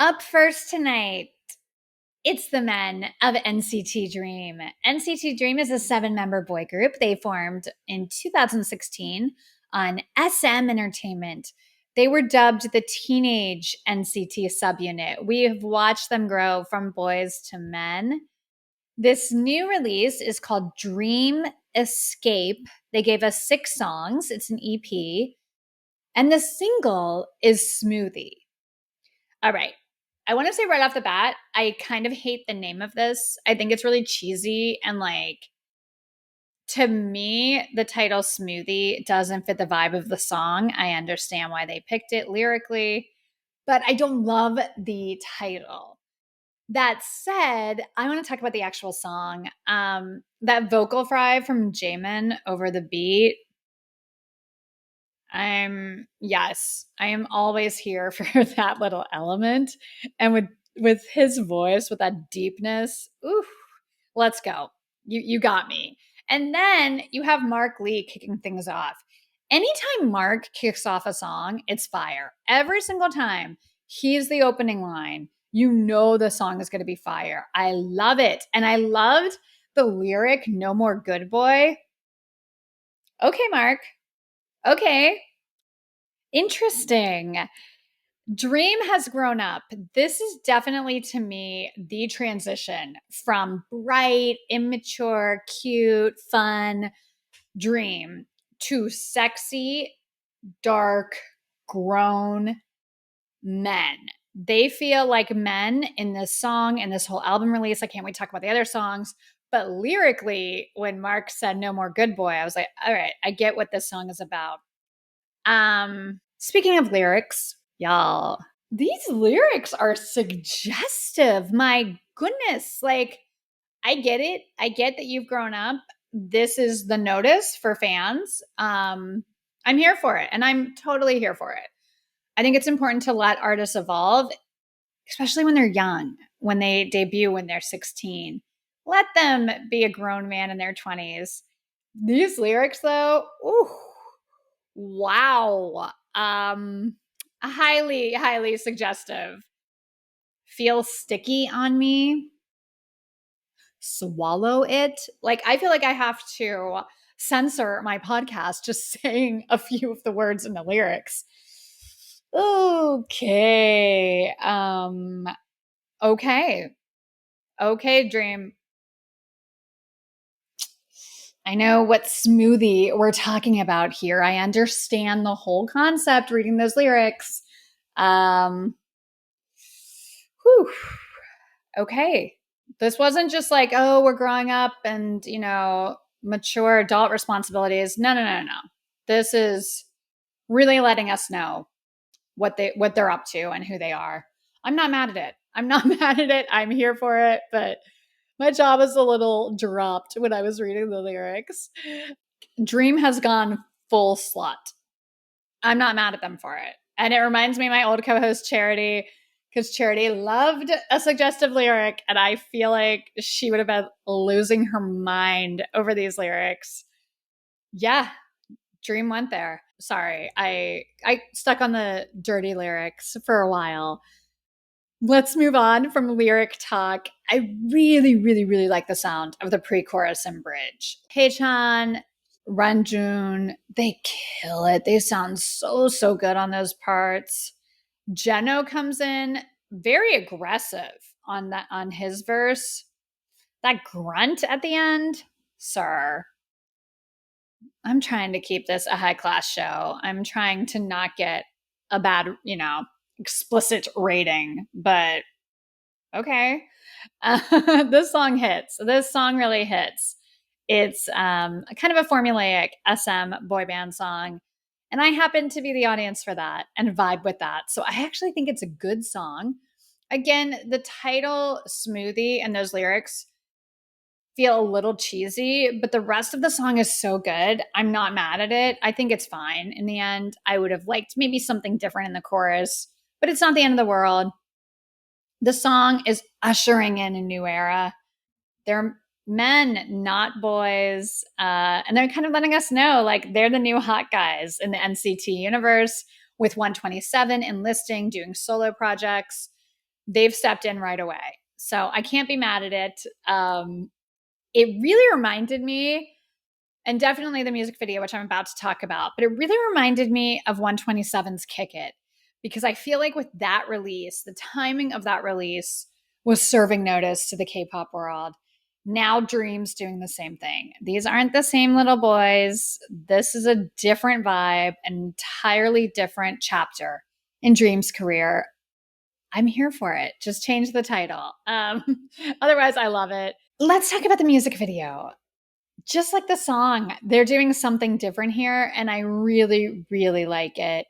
Up first tonight, it's the men of NCT DREAM. NCT DREAM is a 7-member boy group they formed in 2016 on SM Entertainment. They were dubbed the teenage NCT subunit. We have watched them grow from boys to men. This new release is called Dream Escape. They gave us 6 songs. It's an EP. And the single is Smoothie. All right. I want to say right off the bat, I kind of hate the name of this. I think it's really cheesy and to me, the title Smoothie doesn't fit the vibe of the song. I understand why they picked it lyrically, but I don't love the title. That said, I want to talk about the actual song. That vocal fry from Jamin over the beat. I am always here for that little element. And with his voice, with that deepness, ooh, let's go. You got me. And then you have Mark Lee kicking things off. Anytime Mark kicks off a song, it's fire. Every single time he's the opening line, you know the song is going to be fire. I love it. And I loved the lyric, "No more good boy." Okay, Mark. Okay. Interesting. Dream has grown up. This is definitely, to me, the transition from bright, immature, cute, fun Dream to sexy, dark, grown men. They feel like men in this song and this whole album release. I can't wait to talk about the other songs. But lyrically, when Mark said "No more good boy," I was like, all right, I get what this song is about. Speaking of lyrics, y'all, these lyrics are suggestive. My goodness. I get it. I get that you've grown up. This is the notice for fans. I'm here for it, and I'm totally here for it. I think it's important to let artists evolve, especially when they're young, when they debut when they're 16. Let them be a grown man in their 20s. These lyrics, though, ooh, wow. Highly, highly suggestive. Feel sticky on me. Swallow it. I feel like I have to censor my podcast just saying a few of the words in the lyrics. Okay. Okay. Okay, Dream. I know what smoothie we're talking about here. I understand the whole concept reading those lyrics. Whew. Okay. This wasn't just oh, we're growing up and, mature adult responsibilities. No, no, no, no. This is really letting us know what they're up to and who they are. I'm not mad at it. I'm not mad at it. I'm here for it, but my jaw was a little dropped when I was reading the lyrics. Dream has gone full slut. I'm not mad at them for it. And it reminds me of my old co-host Charity, because Charity loved a suggestive lyric, and I feel like she would have been losing her mind over these lyrics. Yeah, Dream went there. Sorry, I stuck on the dirty lyrics for a while. Let's move on from lyric talk. I really, really, really like the sound of the pre-chorus and bridge. Haechan, Ranjun, they kill it. They sound so, so good on those parts. Jeno comes in very aggressive on his verse. That grunt at the end, sir. I'm trying to keep this a high class show. I'm trying to not get a bad, explicit rating, but okay. This song hits. This song really hits. It's kind of a formulaic SM boy band song. And I happen to be the audience for that and vibe with that. So I actually think it's a good song. Again, the title Smoothie and those lyrics feel a little cheesy, but the rest of the song is so good. I'm not mad at it. I think it's fine. In the end, I would have liked maybe something different in the chorus, but it's not the end of the world. The song is ushering in a new era. They're men, not boys. And they're kind of letting us know they're the new hot guys in the NCT universe, with 127 enlisting, doing solo projects. they've stepped in right away. So I can't be mad at it. It really reminded me, and definitely the music video, which I'm about to talk about, but it really reminded me of 127's Kick It, because I feel like with that release, the timing of that release was serving notice to the K-pop world. Now Dream's doing the same thing. These aren't the same little boys. This is a different vibe, an entirely different chapter in Dream's career. I'm here for it. Just change the title. Otherwise, I love it. Let's talk about the music video. Just like the song, they're doing something different here, and I really, really like it.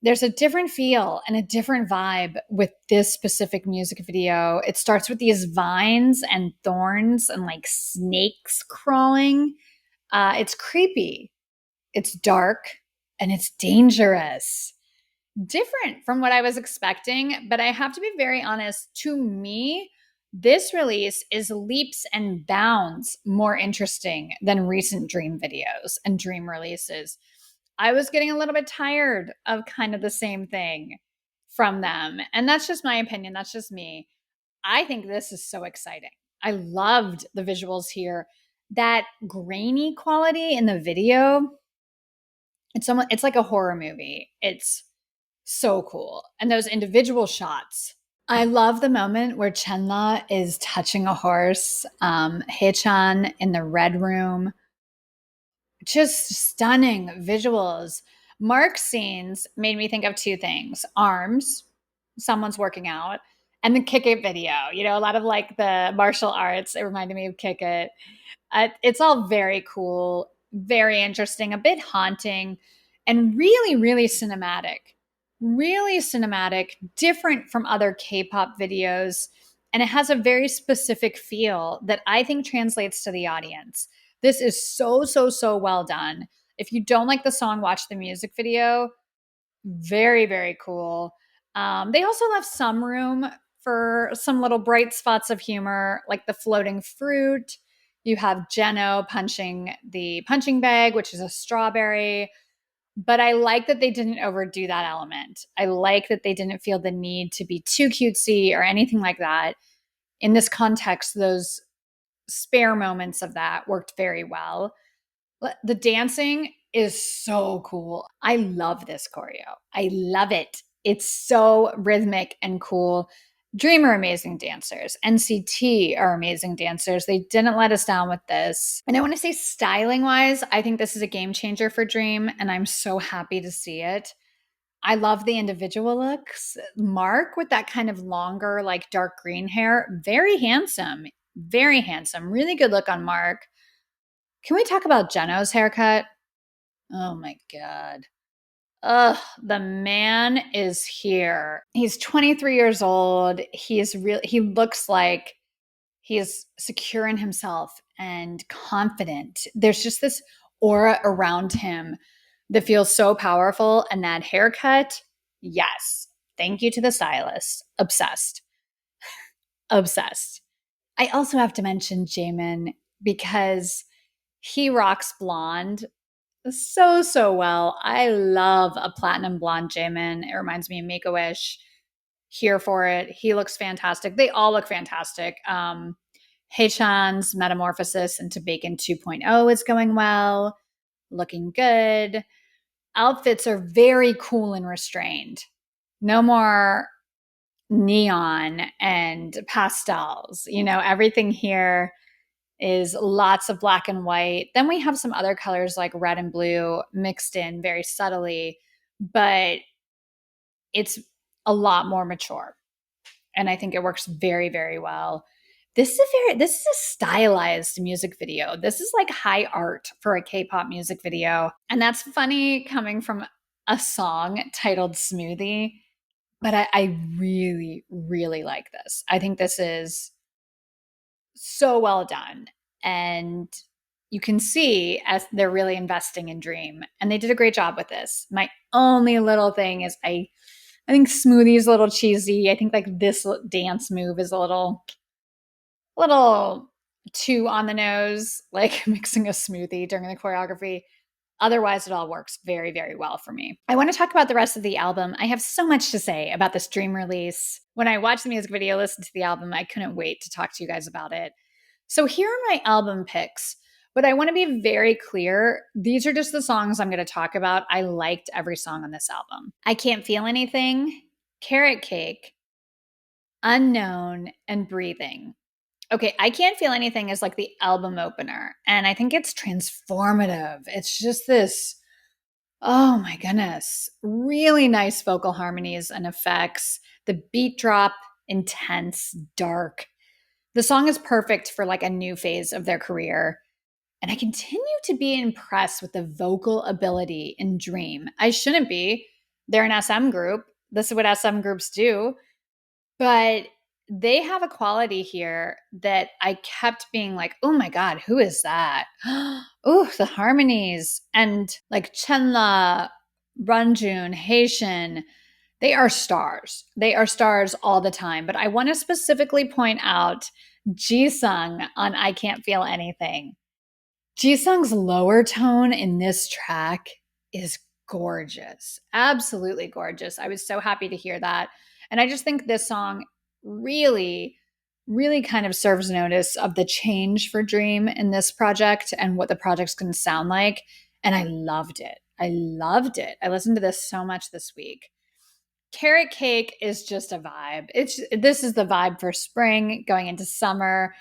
There's a different feel and a different vibe with this specific music video. It starts with these vines and thorns and like snakes crawling. It's creepy, it's dark, and it's dangerous. Different from what I was expecting, but I have to be very honest, to me, this release is leaps and bounds more interesting than recent Dream videos and Dream releases. I was getting a little bit tired of kind of the same thing from them. And that's just my opinion. That's just me. I think this is so exciting. I loved the visuals here. That grainy quality in the video, it's like a horror movie. It's so cool. And those individual shots. I love the moment where Chenla is touching a horse. Haechan in the red room. Just stunning visuals. Mark's scenes made me think of two things: arms, someone's working out, and the Kick It video. You know, a lot of like the martial arts. It reminded me of Kick It. It's all very cool, very interesting, a bit haunting, and really, really cinematic. Really cinematic, different from other K-pop videos. And it has a very specific feel that I think translates to the audience. This is so, so, so well done. If you don't like the song, watch the music video. Very, very cool. They also left some room for some little bright spots of humor, like the floating fruit. You have Jeno punching the punching bag, which is a strawberry. But I like that they didn't overdo that element. I like that they didn't feel the need to be too cutesy or anything like that. In this context, those spare moments of that worked very well. The dancing is so cool. I love this choreo. I love it. It's so rhythmic and cool. Dream are amazing dancers. NCT are amazing dancers. They didn't let us down with this. And I want to say, styling wise, I think this is a game changer for Dream, and I'm so happy to see it. I love the individual looks. Mark with that kind of longer, like dark green hair, very handsome. Very handsome. Really good look on Mark. Can we talk about Jeno's haircut? Oh my God. Ugh, the man is here. He's 23 years old. He looks like he is secure in himself and confident. There's just this aura around him that feels so powerful. And that haircut, yes. Thank you to the stylist. Obsessed. Obsessed. I also have to mention Jamin because he rocks blonde so, so well. I love a platinum blonde Jamin. It reminds me of Make-A-Wish. Here for it. He looks fantastic. They all look fantastic. Haechan's metamorphosis into Bacon 2.0 is going well. Looking good. Outfits are very cool and restrained. No more neon and pastels. You know, everything here is lots of black and white. Then we have some other colors like red and blue mixed in very subtly, but it's a lot more mature. And I think it works very, very well. This is a stylized music video. This is like high art for a K-pop music video. And that's funny coming from a song titled Smoothie. But I really, really like this. I think this is so well done. And you can see as they're really investing in Dream. And they did a great job with this. My only little thing is I think Smoothie is a little cheesy. I think like this dance move is a little too on the nose, like mixing a smoothie during the choreography. Otherwise, it all works very, very well for me. I want to talk about the rest of the album. I have so much to say about this Dream release. When I watched the music video, listened to the album, I couldn't wait to talk to you guys about it. So here are my album picks. But I want to be very clear. These are just the songs I'm going to talk about. I liked every song on this album. I Can't Feel Anything, Carrot Cake, Unknown, and Breathing. Okay, I Can't Feel Anything is like the album opener, and I think it's transformative. It's just this, oh my goodness, really nice vocal harmonies and effects. The beat drop, intense, dark. The song is perfect for like a new phase of their career. And I continue to be impressed with the vocal ability in Dream. I shouldn't be. They're an SM group. This is what SM groups do. But they have a quality here that I kept being like, oh my God, who is that? Oh, the harmonies. And like Chenla, Runjun, Haitian, they are stars. They are stars all the time. But I want to specifically point out Jisung on I Can't Feel Anything. Jisung's lower tone in this track is gorgeous. Absolutely gorgeous. I was so happy to hear that. And I just think this song really, really kind of serves notice of the change for Dream in this project and what the project's going to sound like. And I loved it. I loved it. I listened to this so much this week. Carrot Cake is just a vibe. This is the vibe for spring going into summer.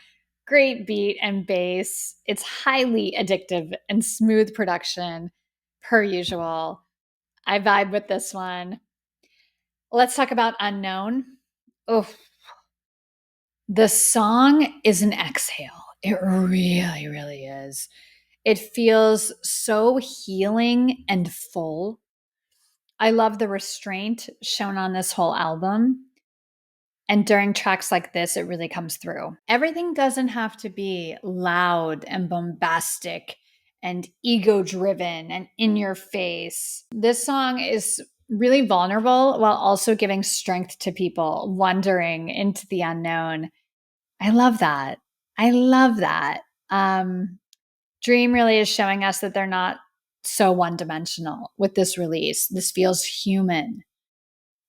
Great beat and bass. It's highly addictive and smooth production, per usual. I vibe with this one. Let's talk about Unknown. Oh, the song is an exhale. It really, really is. It feels so healing and full. I love the restraint shown on this whole album. And during tracks like this, it really comes through. Everything doesn't have to be loud and bombastic and ego driven and in your face. This song is really vulnerable while also giving strength to people wandering into the unknown. I love that. I love that. Dream really is showing us that they're not so one dimensional with this release. This feels human.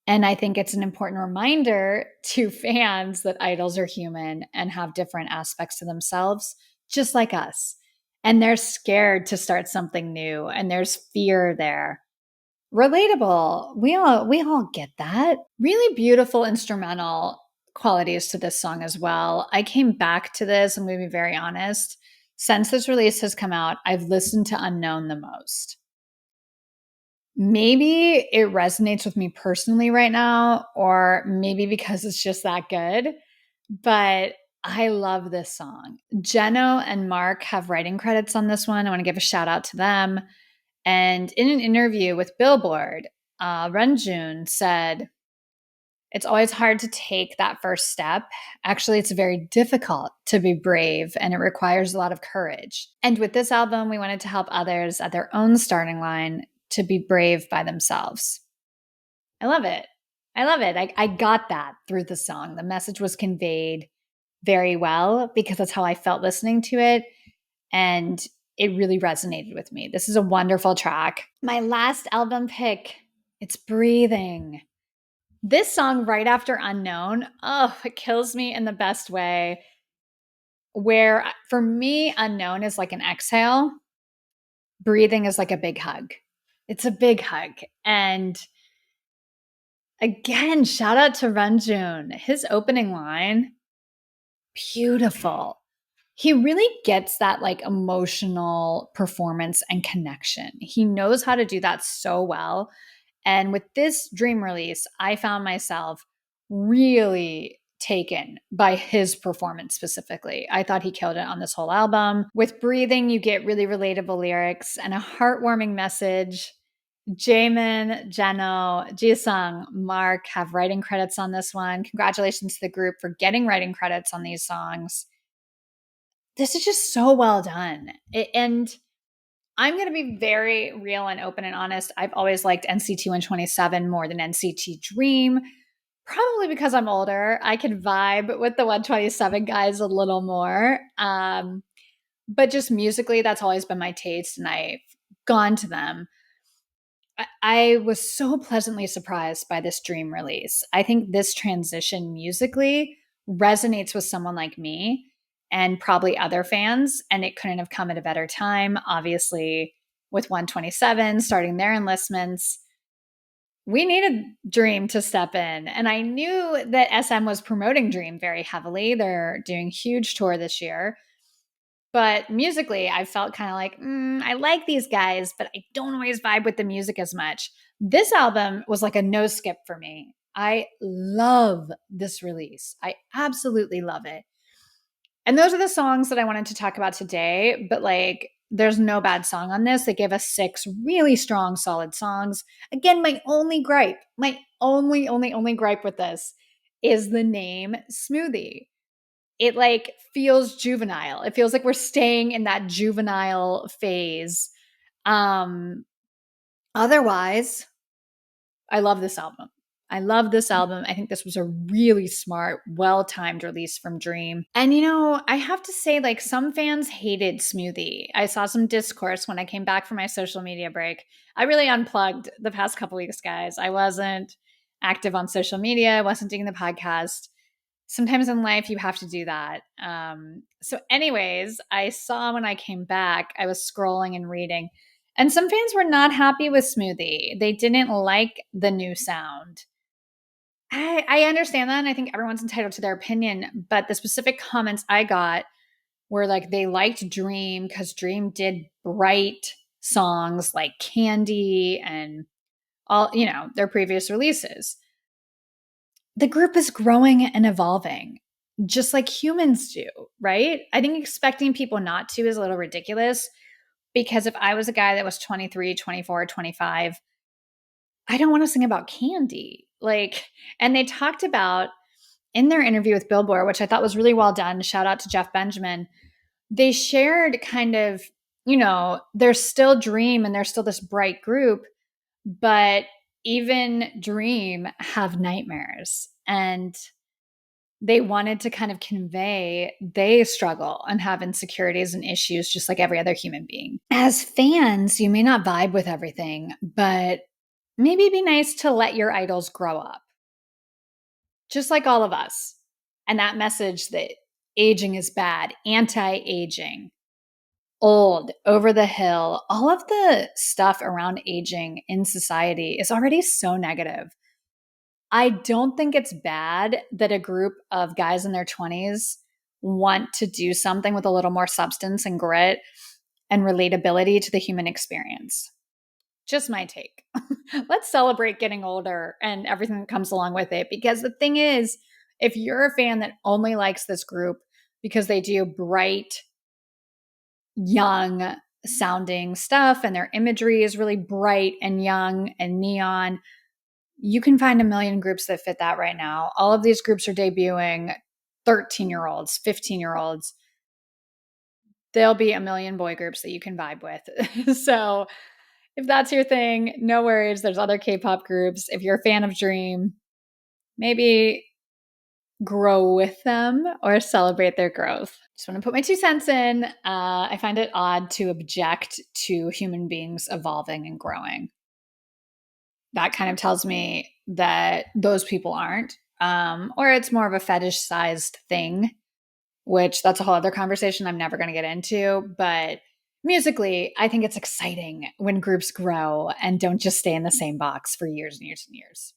And I think it's an important reminder to fans that idols are human and have different aspects to themselves, just like us. And they're scared to start something new, and there's fear there. Relatable. We all get that. Really beautiful instrumental qualities to this song as well. I came back to this, I'm going to be very honest. Since this release has come out, I've listened to Unknown the most. Maybe it resonates with me personally right now, or maybe because it's just that good. But I love this song. Jeno and Mark have writing credits on this one. I want to give a shout out to them. And in an interview with Billboard, Renjun said, it's always hard to take that first step. Actually, it's very difficult to be brave, and it requires a lot of courage. And with this album, we wanted to help others at their own starting line to be brave by themselves. I love it. I love it. I got that through the song. The message was conveyed very well because that's how I felt listening to it. And it really resonated with me. This is a wonderful track. My last album pick, it's Breathing. This song right after Unknown, oh, it kills me in the best way. Where for me, Unknown is like an exhale. Breathing is like a big hug. It's a big hug. And again, shout out to Renjun. His opening line, beautiful. He really gets that like emotional performance and connection. He knows how to do that so well. And with this Dream release, I found myself really taken by his performance specifically. I thought he killed it on this whole album. With Breathing, you get really relatable lyrics and a heartwarming message. Jamin, Jeno, Jisung, Mark have writing credits on this one. Congratulations to the group for getting writing credits on these songs. This is just so well done. And I'm going to be very real and open and honest. I've always liked NCT 127 more than NCT Dream, probably because I'm older. I can vibe with the 127 guys a little more. But just musically, that's always been my taste. And I gone to them. I was so pleasantly surprised by this Dream release. I think this transition musically resonates with someone like me and probably other fans, and it couldn't have come at a better time. Obviously, with 127 starting their enlistments, we needed Dream to step in. And I knew that SM was promoting Dream very heavily. They're doing a huge tour this year. But musically, I felt kind of like, I like these guys, but I don't always vibe with the music as much. This album was like a no skip for me. I love this release. I absolutely love it. And those are the songs that I wanted to talk about today, but like, there's no bad song on this. They gave us 6 really strong, solid songs. Again, my only gripe, my only gripe with this is the name Smoothie. It like feels juvenile. It feels like we're staying in that juvenile phase. Otherwise, I love this album. I love this album. I think this was a really smart, well-timed release from Dream. And I have to say, like, some fans hated Smoothie. I saw some discourse when I came back from my social media break. I really unplugged the past couple weeks, guys. I wasn't active on social media. I wasn't doing the podcast. Sometimes in life you have to do that. So anyways, I saw when I came back, I was scrolling and reading, and some fans were not happy with Smoothie. They didn't like the new sound. I understand that, and I think everyone's entitled to their opinion, but the specific comments I got were like they liked Dream because Dream did bright songs like Candy and all, their previous releases. The group is growing and evolving just like humans do, right? I think expecting people not to is a little ridiculous because if I was a guy that was 23, 24, 25, I don't want to sing about candy. Like, and they talked about in their interview with Billboard, which I thought was really well done. Shout out to Jeff Benjamin. They shared kind of, there's still Dream and there's still this bright group, but even Dream have nightmares. And they wanted to kind of convey they struggle and have insecurities and issues just like every other human being. As fans, you may not vibe with everything, but maybe it'd be nice to let your idols grow up, just like all of us. And that message that aging is bad, anti-aging, old, over the hill, all of the stuff around aging in society is already so negative. I don't think it's bad that a group of guys in their 20s want to do something with a little more substance and grit and relatability to the human experience. Just my take. Let's celebrate getting older and everything that comes along with it. Because the thing is, if you're a fan that only likes this group because they do bright, young sounding stuff and their imagery is really bright and young and neon, you can find a million groups that fit that right now. All of these groups are debuting 13-year-olds, 15-year-olds. There'll be a million boy groups that you can vibe with. So if that's your thing, no worries. There's other K-pop groups. If you're a fan of Dream, maybe grow with them or celebrate their growth. Just want to put my 2 cents in. I find it odd to object to human beings evolving and growing. That kind of tells me that those people aren't, or it's more of a fetish-sized thing, which that's a whole other conversation I'm never going to get into. But musically, I think it's exciting when groups grow and don't just stay in the same box for years and years and years.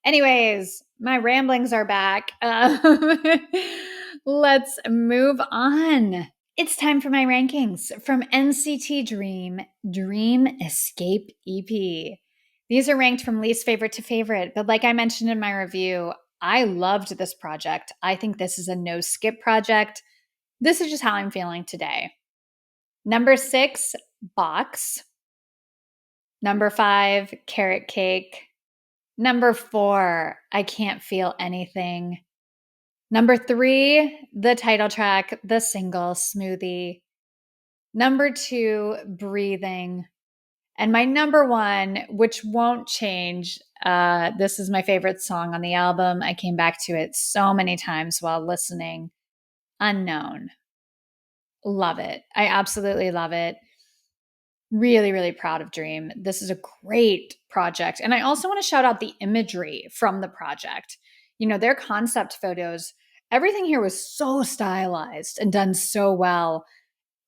Anyways, my ramblings are back. Let's move on. It's time for my rankings from NCT DREAM, Dream Escape EP. These are ranked from least favorite to favorite, but like I mentioned in my review, I loved this project. I think this is a no skip project. This is just how I'm feeling today. Number 6, Box. Number 5, Carrot Cake. Number 4, I Can't Feel Anything. Number 3, the title track, the single, Smoothie. Number 2, Breathing. And my number 1, which won't change, this is my favorite song on the album. I came back to it so many times while listening. Unknown. Love it. I absolutely love it. Really, really proud of Dream. This is a great project. And I also want to shout out the imagery from the project. You know, their concept photos, everything here was so stylized and done so well.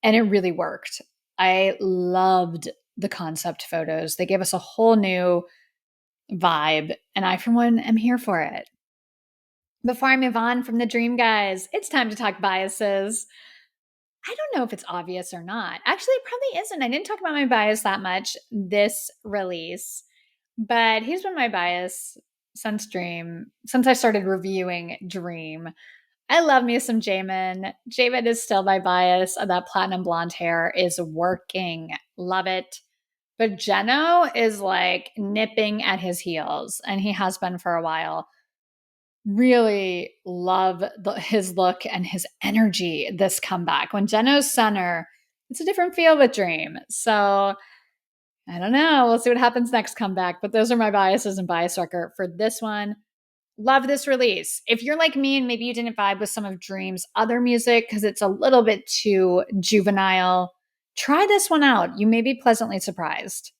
And it really worked. I loved the concept photos. They gave us a whole new vibe. And I, for one, am here for it. Before I move on from the Dream guys, it's time to talk biases. I don't know if it's obvious or not. Actually, it probably isn't. I didn't talk about my bias that much this release, but he's been my bias since Dream, since I started reviewing Dream. I love me some Jamin. Jamin is still my bias, and that platinum blonde hair is working. Love it. But Jeno is like nipping at his heels, and he has been for a while. Really love his look and his energy this comeback. When Geno's center, it's a different feel with Dream. So I don't know. We'll see what happens next comeback. But those are my biases and bias record for this one. Love this release. If you're like me and maybe you didn't vibe with some of Dream's other music because it's a little bit too juvenile, try this one out. You may be pleasantly surprised.